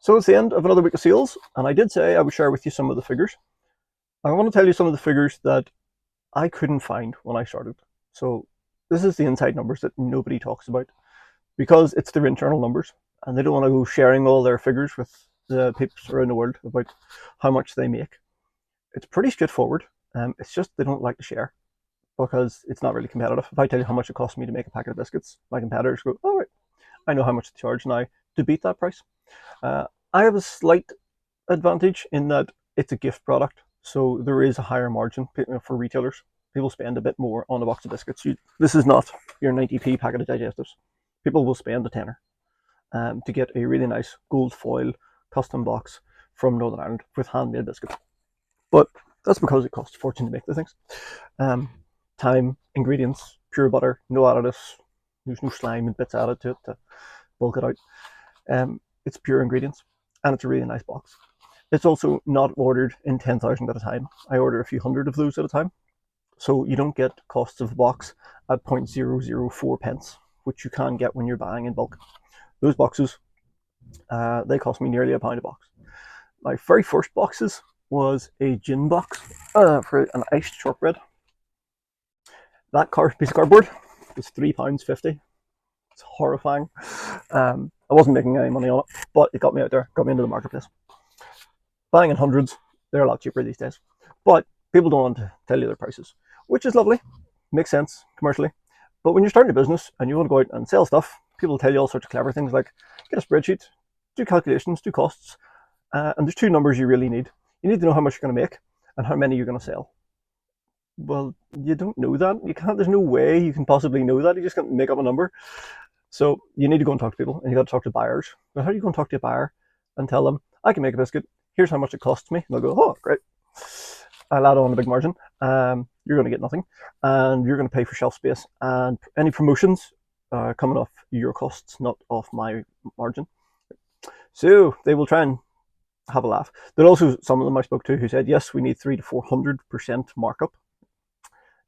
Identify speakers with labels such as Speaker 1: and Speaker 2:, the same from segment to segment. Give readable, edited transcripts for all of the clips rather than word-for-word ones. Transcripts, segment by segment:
Speaker 1: So it's the end of another week of sales, and I did say I would share with you some of the figures. I want to tell you some of the figures that I couldn't find when I started. So this is the inside numbers that nobody talks about because it's their internal numbers, and they don't want to go sharing all their figures with the peeps around the world about how much they make. It's pretty straightforward. It's just they don't like to share because it's not really competitive. If I tell you how much it costs me to make a packet of biscuits, my competitors go, "Oh, right, I know how much to charge now to beat that price." I have a slight advantage in that it's a gift product, so there is a higher margin for retailers. People spend a bit more on a box of biscuits. This is not your 90p packet of digestives. People will spend a tenner to get a really nice gold foil custom box from Northern Ireland with handmade biscuits. But that's because it costs a fortune to make the things. Time, ingredients, pure butter, no additives. There's no slime and bits added to it to bulk it out. It's pure ingredients, and it's a really nice box. It's also not ordered in 10,000 at a time. I order a few hundred of those at a time. So you don't get costs of the box at 0.004 pence, which you can get when you're buying in bulk. Those boxes, they cost me nearly £1 a box. My very first boxes was a gin box for an iced shortbread. That piece of cardboard was £3.50. It's horrifying. I wasn't making any money on it, but it got me out there, got me into the marketplace. Buying in hundreds, they're a lot cheaper these days. But people don't want to tell you their prices, which is lovely, makes sense commercially. But when you're starting a business and you want to go out and sell stuff, people tell you all sorts of clever things like get a spreadsheet, do calculations, do costs, and there's two numbers you really need. You need to know how much you're going to make and how many you're going to sell. Well, you don't know that. You can't. There's no way you can possibly know that. You just can't make up a number. So you need to go and talk to people, and you got to talk to buyers. But how do you go and talk to a buyer and tell them, I can make a biscuit, here's how much it costs me? And they'll go, oh, great. I'll add on a big margin. You're going to get nothing, and you're going to pay for shelf space and any promotions coming off your costs, not off my margin. So they will try and have a laugh. There are also some of them I spoke to who said, yes, we need 300 to 400% markup.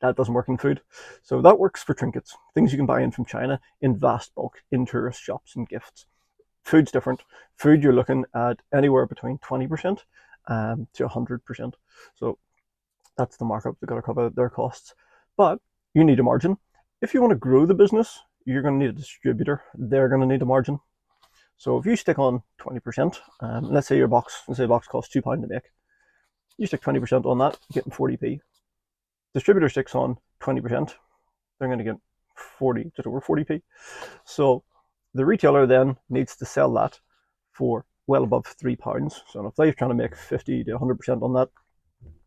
Speaker 1: That doesn't work in food. So that works for trinkets, things you can buy in from China in vast bulk, in tourist shops and gifts. Food's different. Food, you're looking at anywhere between 20% to 100%. So that's the markup. They've got to cover their costs. But you need a margin. If you want to grow the business, you're going to need a distributor. They're going to need a margin. So if you stick on 20%, let's say a box costs £2 to make, you stick 20% on that, you're getting 40p. Distributor sticks on 20%, they're going to get just over 40p. So the retailer then needs to sell that for well above £3. So if they're trying to make 50 to 100% on that,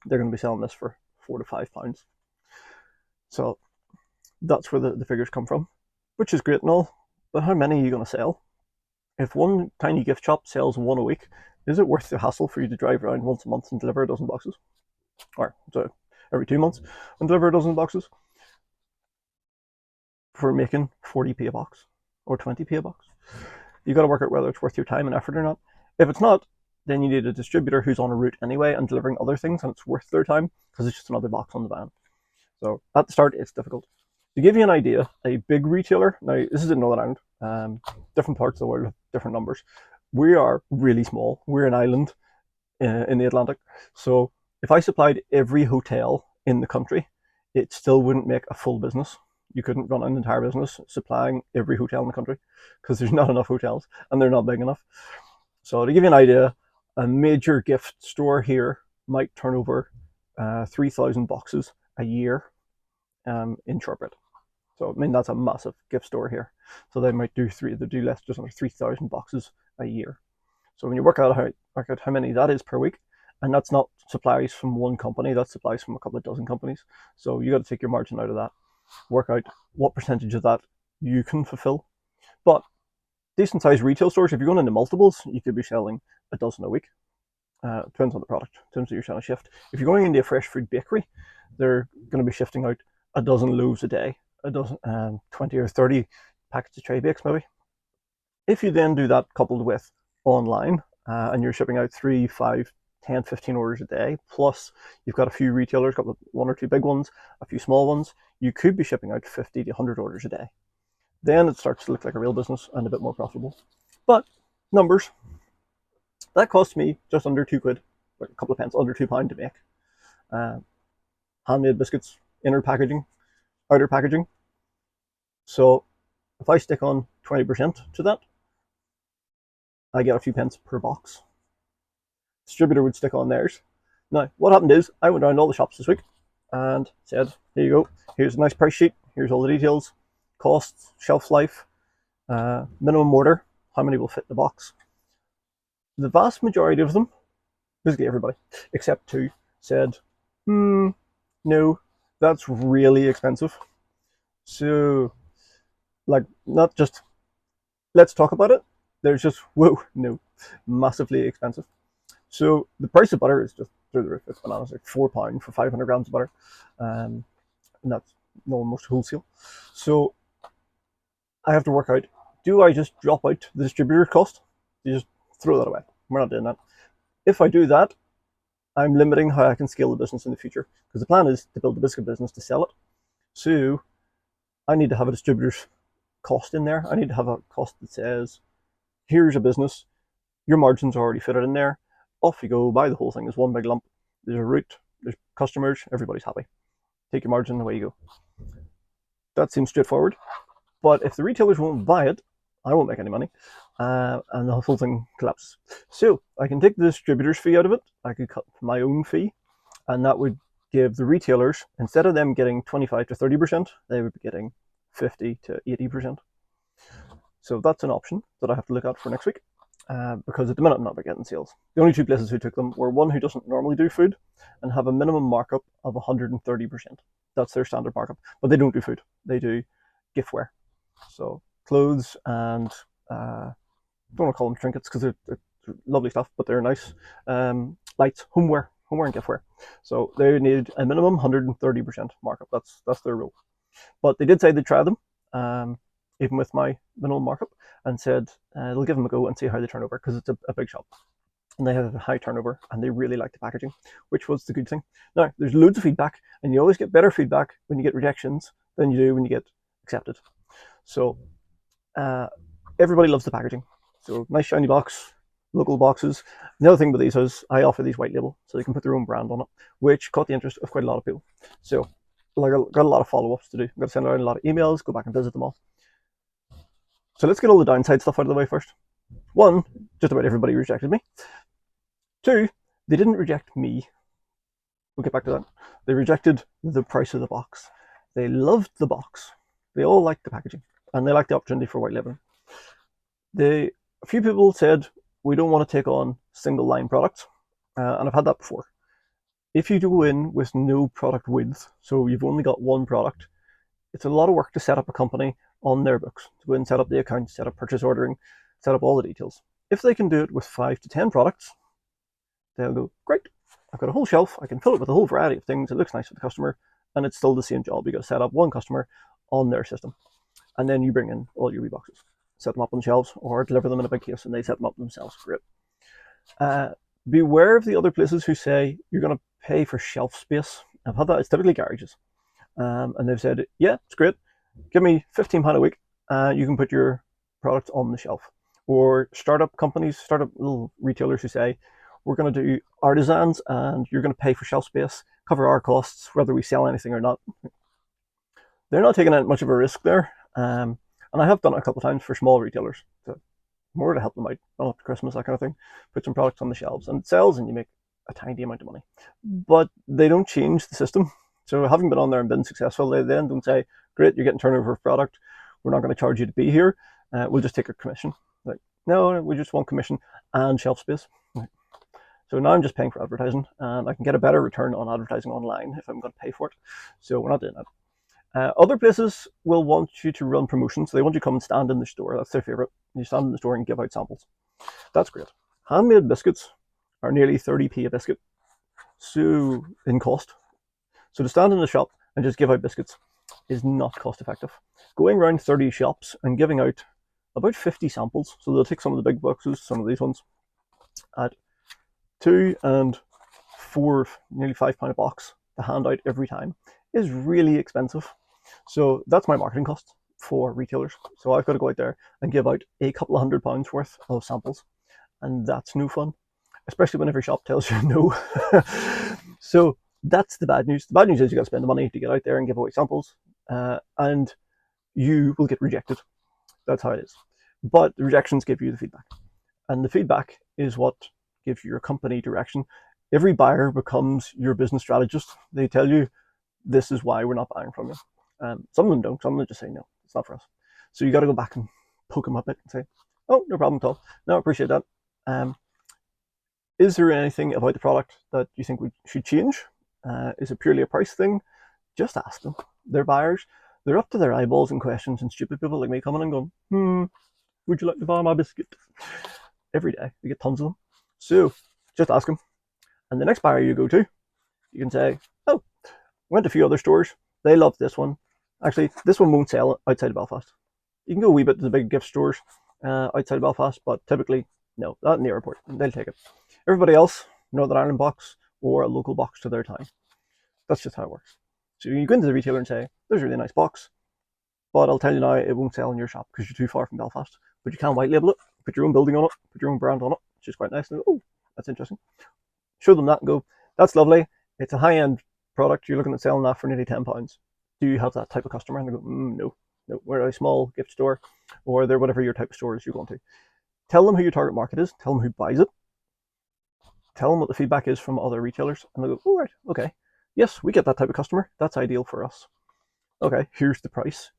Speaker 1: they're going to be selling this for £4 to £5. So that's where the figures come from, which is great and all. But how many are you going to sell? If one tiny gift shop sells one a week, is it worth the hassle for you to drive around once a month and deliver a dozen boxes? Or every 2 months and deliver a dozen boxes for making 40p a box or 20p a box? You got to work out whether it's worth your time and effort or not. If it's not, then you need a distributor who's on a route anyway and delivering other things, and it's worth their time because it's just another box on the van. So at the start, it's difficult. To give you an idea, a big retailer, now this is in Northern Ireland, different parts of the world have different numbers. We are really small. We're an island in the Atlantic. So if I supplied every hotel in the country, it still wouldn't make a full business. You couldn't run an entire business supplying every hotel in the country because there's not enough hotels and they're not big enough. So to give you an idea, a major gift store here might turn over 3,000 boxes a year in shortbread. So I mean that's a massive gift store here. So they might do less, just under 3,000 boxes a year. So when you work out how many that is per week, and that's not supplies from one company, that's supplies from a couple of dozen companies. So you got to take your margin out of that, work out what percentage of that you can fulfill. But decent sized retail stores, if you're going into multiples, you could be selling a dozen a week. Depends on the product, depends what you're trying to shift. If you're going into a fresh food bakery, they're going to be shifting out a dozen loaves a day, a dozen, 20 or 30 packets of tray bakes maybe. If you then do that coupled with online, and you're shipping out 3, 5, 10, 15 orders a day, plus you've got a few retailers, got one or two big ones, a few small ones, you could be shipping out 50 to 100 orders a day. Then it starts to look like a real business and a bit more profitable. But numbers, That cost me just under £2, like a couple of pence, under £2 to make. Handmade biscuits, inner packaging, outer packaging. So if I stick on 20% to that, I get a few pence per box. Distributor would stick on theirs. Now, what happened is I went around all the shops this week and said, here you go, here's a nice price sheet, here's all the details, costs, shelf life, minimum order, how many will fit in the box. The vast majority of them, basically everybody, except two, said, no, that's really expensive. So, like, not just, let's talk about it. There's just, whoa, no, massively expensive. So the price of butter is just through the roof. It's bananas, like £4 for 500 grams of butter. And that's almost wholesale. So I have to work out, do I just drop out the distributor cost? You just throw that away. We're not doing that. If I do that, I'm limiting how I can scale the business in the future, because the plan is to build a biscuit business to sell it. So I need to have a distributor's cost in there. I need to have a cost that says, here's a business, your margins are already fitted in there. Off you go, buy the whole thing as one big lump. There's a route, there's customers, everybody's happy. Take your margin, away you go. That seems straightforward. But if the retailers won't buy it, I won't make any money, and the whole thing collapses. So I can take the distributor's fee out of it. I could cut my own fee, and that would give the retailers, instead of them getting 25 to 30%, they would be getting 50 to 80%. So that's an option that I have to look at for next week. Because at the minute I'm not getting sales. The only two places who took them were one who doesn't normally do food and have a minimum markup of 130%. That's their standard markup. But they don't do food. They do giftware. So clothes and I don't want to call them trinkets because they're lovely stuff, but they're nice. Lights, homeware and giftware. So they need a minimum 130% markup. That's their rule. But they did say they'd try them, even with my minimum markup, and said they'll give them a go and see how they turn over, because it's a big shop and they have a high turnover and they really like the packaging, which was the good thing. Now, there's loads of feedback, and you always get better feedback when you get rejections than you do when you get accepted. So everybody loves the packaging. So nice shiny box, local boxes. The other thing with these is I offer these white label, so they can put their own brand on it, which caught the interest of quite a lot of people. So I got a lot of follow-ups to do. I've got to send out a lot of emails, go back and visit them all. So let's get all the downside stuff out of the way first. One, just about everybody rejected me. Two, they didn't reject me. We'll get back to that. They rejected the price of the box. They loved the box. They all liked the packaging, and they liked the opportunity for white labeling. A few people said, we don't want to take on single line products, and I've had that before. If you go in with no product width, so you've only got one product, it's a lot of work to set up a company on their books, to go and set up the account, set up purchase ordering, set up all the details. If they can do it with 5 to 10 products, they'll go, great, I've got a whole shelf, I can fill it with a whole variety of things, it looks nice for the customer, and it's still the same job. You got to set up one customer on their system, and then you bring in all your wee boxes, set them up on shelves, or deliver them in a big case, and they set them up themselves. Great. Beware of the other places who say you're going to pay for shelf space. I've had that. It's typically garages, and they've said, yeah, it's great, give me £15 a week, you can put your product on the shelf. Or startup companies, startup little retailers who say, we're going to do artisans and you're going to pay for shelf space, cover our costs, whether we sell anything or not. They're not taking out much of a risk there. And I have done it a couple of times for small retailers, more to help them out, run up to Christmas, that kind of thing. Put some products on the shelves and it sells and you make a tiny amount of money. But they don't change the system. So having been on there and been successful, they then don't say, great, you're getting turnover of product, we're not going to charge you to be here, we'll just take a commission. Like, no, we just want commission and shelf space. Right. So now I'm just paying for advertising, and I can get a better return on advertising online if I'm going to pay for it. So we're not doing that. Other places will want you to run promotions. So they want you to come and stand in the store. That's their favorite. You stand in the store and give out samples. That's great. Handmade biscuits are nearly 30p a biscuit, so in cost. So to stand in the shop and just give out biscuits is not cost effective. Going around 30 shops and giving out about 50 samples, so they'll take some of the big boxes, some of these ones, at £2 and £4, nearly £5 a box to hand out every time, is really expensive. So that's my marketing cost for retailers. So I've got to go out there and give out a couple of £100 worth of samples, and that's no fun. especially when every shop tells you no. So that's the bad news. The bad news is you got to spend the money to get out there and give away samples, and you will get rejected. That's how it is. But the rejections give you the feedback, and the feedback is what gives your company direction. Every buyer becomes your business strategist. They tell you, this is why we're not buying from you. Some of them don't. Some of them just say, no, it's not for us. So you got to go back and poke them a bit and say, oh, no problem at all. No, I appreciate that. Is there anything about the product that you think we should change? Is it purely a price thing? Just ask them. They're buyers. They're up to their eyeballs in questions, and stupid people like me coming and going, would you like to buy my biscuit? Every day. You get tons of them. So just ask them. And the next buyer you go to, you can say, oh, went to a few other stores. They love this one. Actually, this one won't sell outside of Belfast. You can go a wee bit to the big gift stores outside of Belfast, but typically, no, not in the airport. They'll take it. Everybody else, Northern Ireland box or a local box to their town. That's just how it works. So you go into the retailer and say, there's a really nice box, but I'll tell you now, it won't sell in your shop because you're too far from Belfast. But you can white label it, put your own building on it, put your own brand on it, which is quite nice. And go, oh, that's interesting. Show them that and go, that's lovely. It's a high-end product. You're looking at selling that for nearly £10. Do you have that type of customer? And they go, no, we're a small gift store, or they're whatever your type of store is you're going to. Tell them who your target market is. Tell them who buys it. Tell them what the feedback is from other retailers. And they'll go, oh, right, okay. Yes, we get that type of customer. That's ideal for us. Okay, here's the price.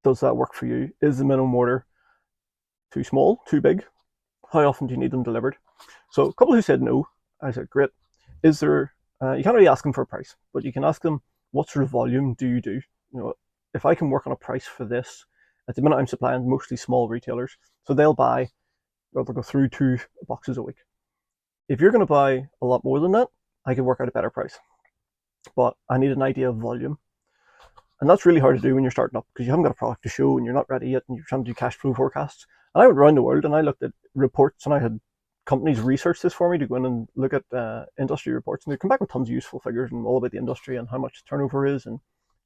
Speaker 1: Does that work for you? Is the minimum order too small, too big? How often do you need them delivered? So a couple who said no, I said, great. Is there, you can't really ask them for a price, but you can ask them, what sort of volume do you do? If I can work on a price for this, at the minute I'm supplying mostly small retailers, so they'll go through 2 boxes a week. If you're going to buy a lot more than that, I can work out a better price. But I need an idea of volume. And that's really hard to do when you're starting up because you haven't got a product to show and you're not ready yet and you're trying to do cash flow forecasts. And I went around the world and I looked at reports and I had companies research this for me to go in and look at industry reports, and they come back with tons of useful figures and all about the industry and how much turnover is and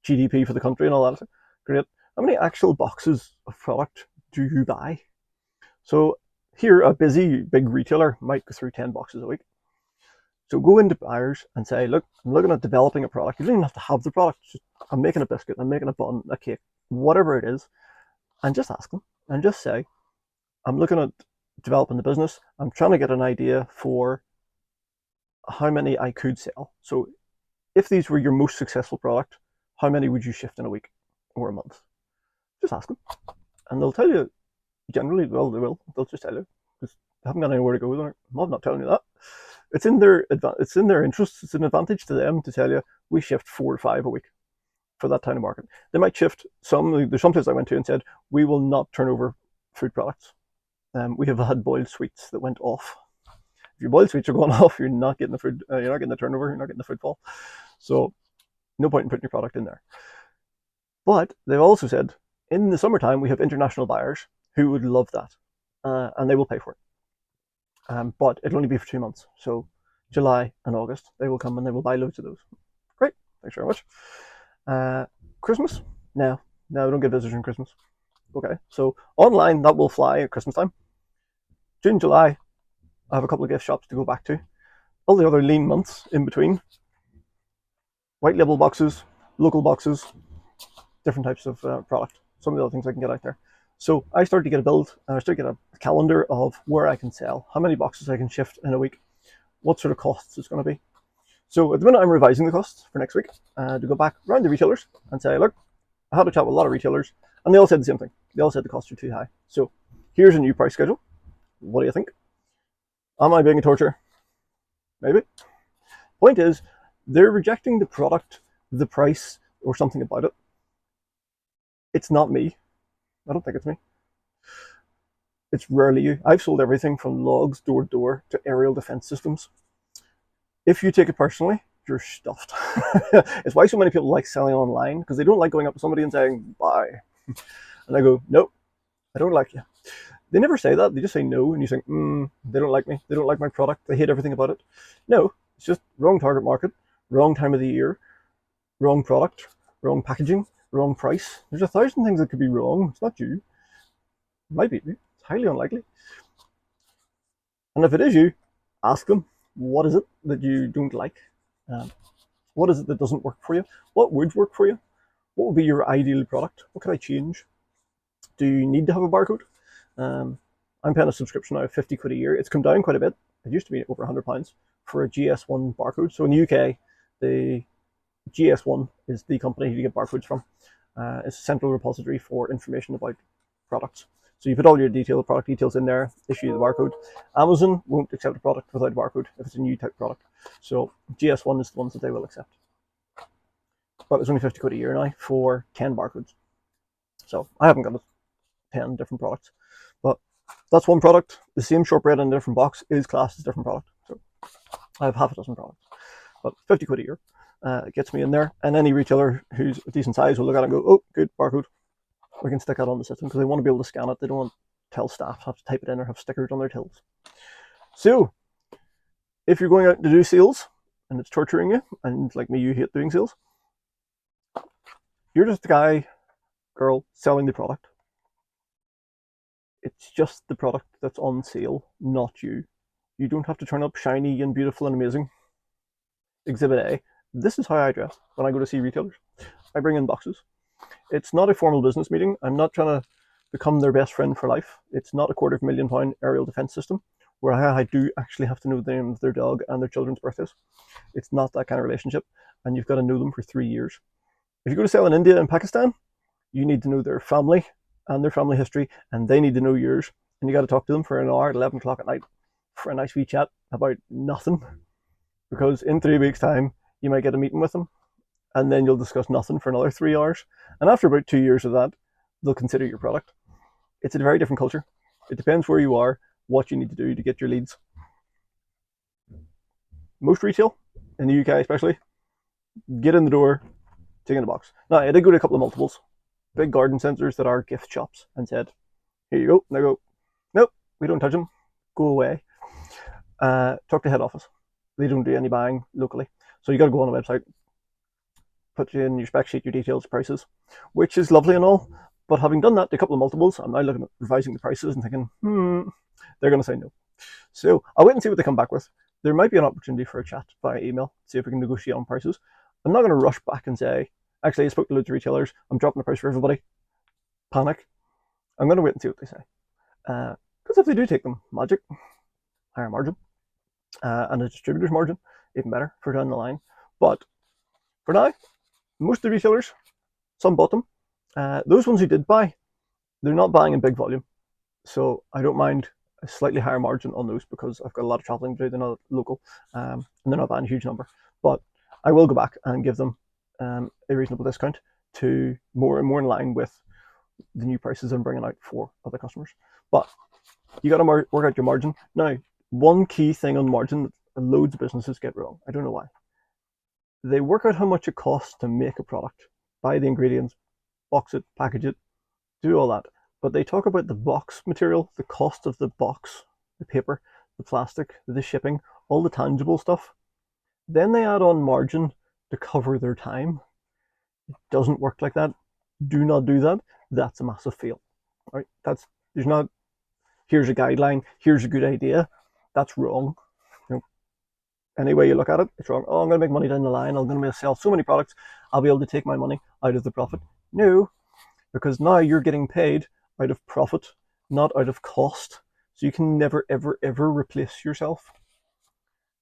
Speaker 1: GDP for the country and all that. Great. How many actual boxes of product do you buy? So here, a busy big retailer might go through 10 boxes a week. So go into buyers and say, look, I'm looking at developing a product. You don't even have to have the product. Just, I'm making a biscuit, I'm making a bun, a cake, whatever it is, and just ask them and just say, I'm looking at developing the business. I'm trying to get an idea for how many I could sell. So if these were your most successful product, how many would you shift in a week or a month? Just ask them. And they'll tell you, generally, well, they will. They'll just tell you. Because they haven't got anywhere to go. They're like, I'm not telling you that. It's in their interest. It's an advantage to them to tell you, we shift 4 or 5 a week for that kind of market. They might shift some. There's some places I went to and said, we will not turn over food products. We have had boiled sweets that went off. If your boiled sweets are going off, you're not getting the food. You're not getting the turnover. You're not getting the footfall. So no point in putting your product in there. But they've also said, in the summertime, we have international buyers who would love that, and they will pay for it. But it'll only be for 2 months. So July and August, they will come and they will buy loads of those. Great. Thanks very much. Christmas? No, we don't get visitors in Christmas. Okay, so online, that will fly at Christmas time. June, July, I have a couple of gift shops to go back to. All the other lean months in between, white label boxes, local boxes, different types of product. Some of the other things I can get out there. So I started to get a build, and I started to get a calendar of where I can sell, how many boxes I can shift in a week, what sort of costs it's going to be. So at the minute, I'm revising the costs for next week to go back around the retailers and say, look, I had a chat with a lot of retailers, and they all said the same thing. They all said the costs are too high. So here's a new price schedule. What do you think? Am I being a torture? Maybe. Point is, they're rejecting the product, the price, or something about it. It's not me. I don't think it's me. It's rarely you. I've sold everything from logs door to door to aerial defense systems. If you take it personally, you're stuffed. It's why so many people like selling online, because they don't like going up to somebody and saying, buy. And I go, nope, I don't like you. They never say that. They just say no, and you think, they don't like me. They don't like my product. They hate everything about it. No, it's just wrong target market, wrong time of the year, wrong product, wrong packaging, wrong price. There's 1,000 things that could be wrong. It's not you. It might be you. It's highly unlikely. And if it is you, Ask them, what is it that you don't like? What is it that doesn't work for you? What would work for you? What would be your ideal product? What could I change? Do you need to have a barcode? I'm paying a subscription now of 50 quid a year. It's come down quite a bit. It used to be over £100 for a GS1 barcode. So in the UK, the GS1 is the company you get barcodes from. It's a central repository for information about products. So you put all your product details in there, issue the barcode. Amazon won't accept a product without a barcode if it's a new type product. So GS1 is the ones that they will accept. But it's only 50 quid a year now for 10 barcodes. So I haven't got 10 different products. But that's one product. The same shortbread in a different box is classed as a different product. So I have half a dozen products. But 50 quid a year gets me in there. And any retailer who's a decent size will look at it and go, oh, good, barcode. We can stick that on the system because they want to be able to scan it. They don't want to tell staff to have to type it in or have stickers on their tills. So if you're going out to do sales and it's torturing you, and like me, you hate doing sales, you're just the guy, girl, selling the product. It's just the product that's on sale, not you. You don't have to turn up shiny and beautiful and amazing. Exhibit A. This is how I dress when I go to see retailers. I bring in boxes. It's not a formal business meeting. I'm not trying to become their best friend for life. It's not a £250,000 aerial defence system where I do actually have to know the name of their dog and their children's birthdays. It's not that kind of relationship, and you've got to know them for 3 years. If you go to sell in India and Pakistan, you need to know their family and their family history, and they need to know yours. And you got to talk to them for an hour at 11 o'clock at night for a nice wee chat about nothing. Because in 3 weeks' time, you might get a meeting with them, and then you'll discuss nothing for another 3 hours. And after about 2 years of that, they'll consider your product. It's a very different culture. It depends where you are, what you need to do to get your leads. Most retail, in the UK especially, get in the door, take in a box. Now, I did go to a couple of multiples, big garden centres that are gift shops, and said, here you go. Now go, nope, we don't touch them. Go away. Talk to head office. They don't do any buying locally. So you got to go on a website, put in your spec sheet, your details, prices, which is lovely and all. But having done that to a couple of multiples, I'm now looking at revising the prices and thinking, they're going to say no. So I'll wait and see what they come back with. There might be an opportunity for a chat via email, see if we can negotiate on prices. I'm not going to rush back and say, actually, I spoke to loads of retailers, I'm dropping the price for everybody. Panic. I'm going to wait and see what they say. Because if they do take them, magic, higher margin, and a distributor's margin, even better for down the line. But for now, most of the retailers, some bought them. Those ones who did buy, they're not buying in big volume. So I don't mind a slightly higher margin on those because I've got a lot of traveling to do. They're not local, and they're not buying a huge number. But I will go back and give them a reasonable discount to more in line with the new prices I'm bringing out for other customers. But you got to work out your margin. Now, one key thing on margin that loads of businesses get wrong, I don't know why. They work out how much it costs to make a product, buy the ingredients, box it, package it, do all that. But they talk about the box material, the cost of the box, the paper, the plastic, the shipping, all the tangible stuff. Then they add on margin to cover their time. It doesn't work like that. Do not do that. That's a massive fail. Right? There's not, here's a guideline, here's a good idea. That's wrong. Any way you look at it, it's wrong. Oh, I'm going to make money down the line. I'm going to be able to sell so many products. I'll be able to take my money out of the profit. No, because now you're getting paid out of profit, not out of cost. So you can never, ever, ever replace yourself.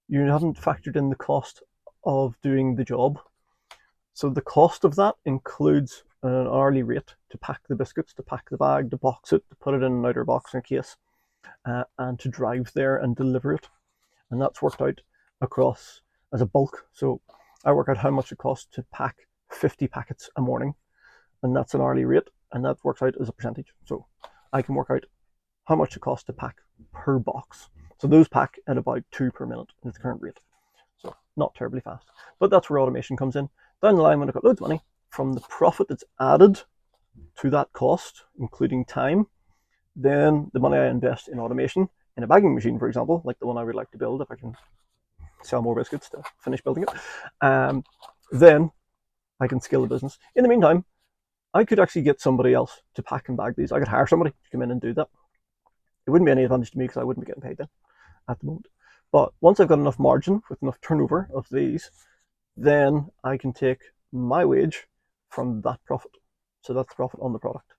Speaker 1: You haven't factored in the cost of doing the job. So the cost of that includes an hourly rate to pack the biscuits, to pack the bag, to box it, to put it in an outer box and case, and to drive there and deliver it. And that's worked out across as a bulk. So I work out how much it costs to pack 50 packets a morning, and that's an hourly rate, and that works out as a percentage. So I can work out how much it costs to pack per box. So those pack at about 2 per minute at the current rate. So not terribly fast. But that's where automation comes in. Down the line, when I've got loads of money from the profit that's added to that cost, including time, then the money I invest in automation, in a bagging machine, for example, like the one I would like to build if I can sell more biscuits to finish building it, then I can scale the business. In the meantime, I could actually get somebody else to pack and bag these. I could hire somebody to come in and do that. It wouldn't be any advantage to me because I wouldn't be getting paid then at the moment. But once I've got enough margin with enough turnover of these, then I can take my wage from that profit. So that's the profit on the product,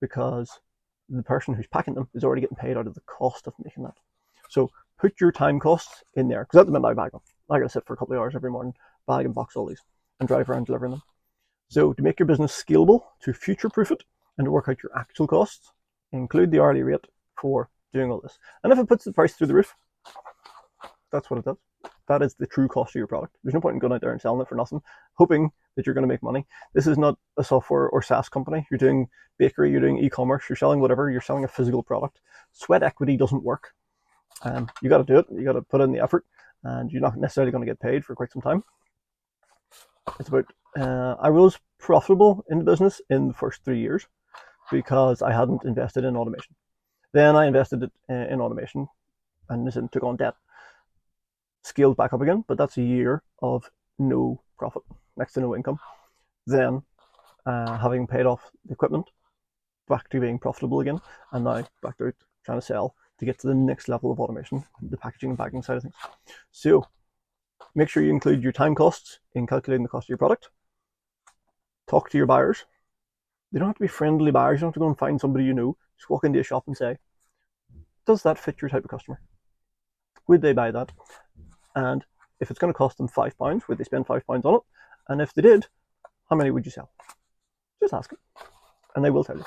Speaker 1: because the person who's packing them is already getting paid out of the cost of making that. So put your time costs in there, because at the minute I bag them. I gotta sit for a couple of hours every morning, bag and box all these, and drive around delivering them. So to make your business scalable, to future-proof it, and to work out your actual costs, include the hourly rate for doing all this. And if it puts the price through the roof, that's what it does. That is the true cost of your product. There's no point in going out there and selling it for nothing, hoping that you're going to make money. This is not a software or SaaS company. You're doing bakery, you're doing e-commerce, you're selling whatever, you're selling a physical product. Sweat equity doesn't work. You got to do it. You got to put in the effort, and you're not necessarily going to get paid for quite some time. It's about, I was profitable in the business in the first 3 years because I hadn't invested in automation. Then I invested in automation and took on debt. Scaled back up again, but that's a year of no profit, next to no income. Then, having paid off the equipment, back to being profitable again, and now back to trying to sell to get to the next level of automation, the packaging and bagging side of things. So, make sure you include your time costs in calculating the cost of your product. Talk to your buyers. They don't have to be friendly buyers. You don't have to go and find somebody you know. Just walk into a shop and say, does that fit your type of customer? Would they buy that? And if it's going to cost them £5, would they spend £5 on it? And if they did, how many would you sell? Just ask them, and they will tell you.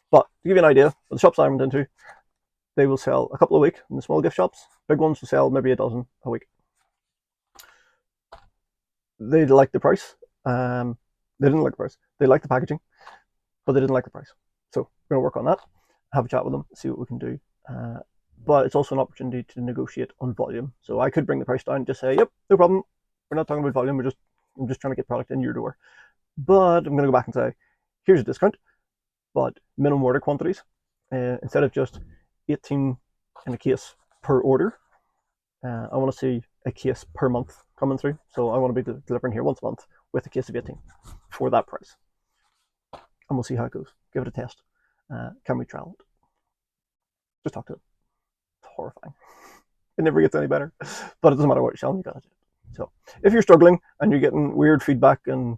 Speaker 1: But to give you an idea, the shops I went into, they will sell a couple a week in the small gift shops. Big ones will sell maybe a dozen a week. They like the price. They didn't like the price. They like the packaging, but they didn't like the price. So we're going to work on that, have a chat with them, see what we can do. But it's also an opportunity to negotiate on volume. So I could bring the price down and just say, yep, no problem. We're not talking about volume. I'm just trying to get product in your door. But I'm going to go back and say, here's a discount, but minimum order quantities. Instead of just 18 in a case per order, I want to see a case per month coming through. So I want to be delivering here once a month with a case of 18 for that price. And we'll see how it goes. Give it a test. Can we trial it? Just talk to them. It's horrifying. It never gets any better. But it doesn't matter what you're selling, you gotta do it. So if you're struggling and you're getting weird feedback and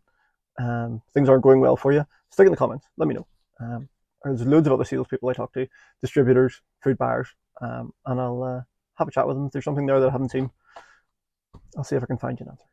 Speaker 1: things aren't going well for you, stick in the comments. Let me know. There's loads of other salespeople I talk to, distributors, food buyers, and I'll have a chat with them. If there's something there that I haven't seen, I'll see if I can find you an answer.